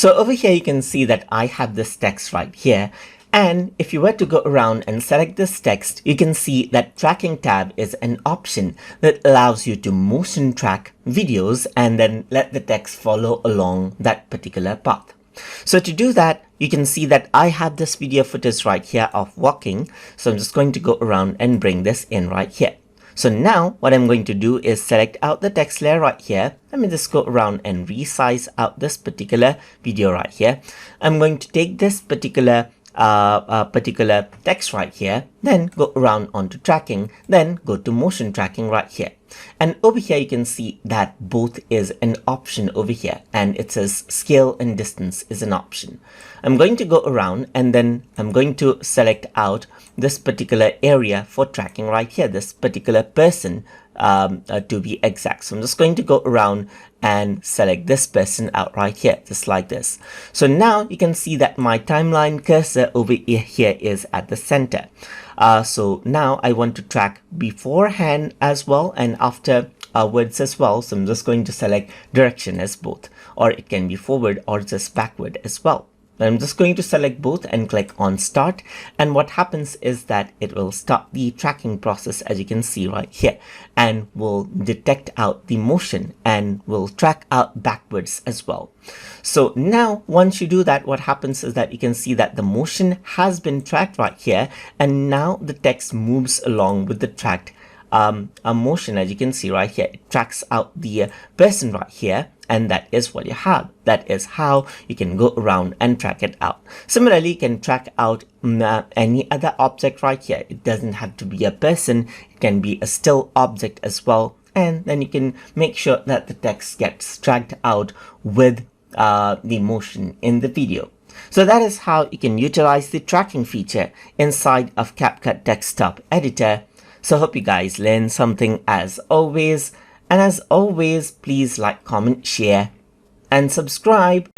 So over here, you can see that I have this text right here. And if you were to go around and select this text, you can see that tracking tab is an option that allows you to motion track videos and then let the text follow along that particular path. So to do that, you can see that I have this video footage right here of walking. So I'm just going to go around and bring this in right here. So now what I'm going to do is select out the text layer right here. Let me just go around and resize out this particular video right here. I'm going to take this particular text right here, then go around onto tracking, then go to motion tracking right here. And over here, you can see that both is an option over here, and it says scale and distance is an option. I'm going to go around and then I'm going to select out this particular area for tracking right here, this particular person to be exact. So I'm just going to go around and select this person out right here, just like this. So now you can see that my timeline cursor over here is at the center. So now I want to track beforehand as well and afterwards as well. So I'm just going to select direction as both, or it can be forward or just backward as well. I'm just going to select both and click on start, and what happens is that it will start the tracking process, as you can see right here, and will detect out the motion and will track out backwards as well. So now once you do that, what happens is that you can see that the motion has been tracked right here, and now the text moves along with the tracked motion. As you can see right here, it tracks out the person right here, and that is what you have. That is how you can go around and track it out. Similarly, you can track out any other object right here. It doesn't have to be a person, it can be a still object as well, and then you can make sure that the text gets tracked out with the motion in the video. So that is how you can utilize the tracking feature inside of CapCut Desktop Editor. So I hope you guys learned something as always. And as always, please like, comment, share, and subscribe.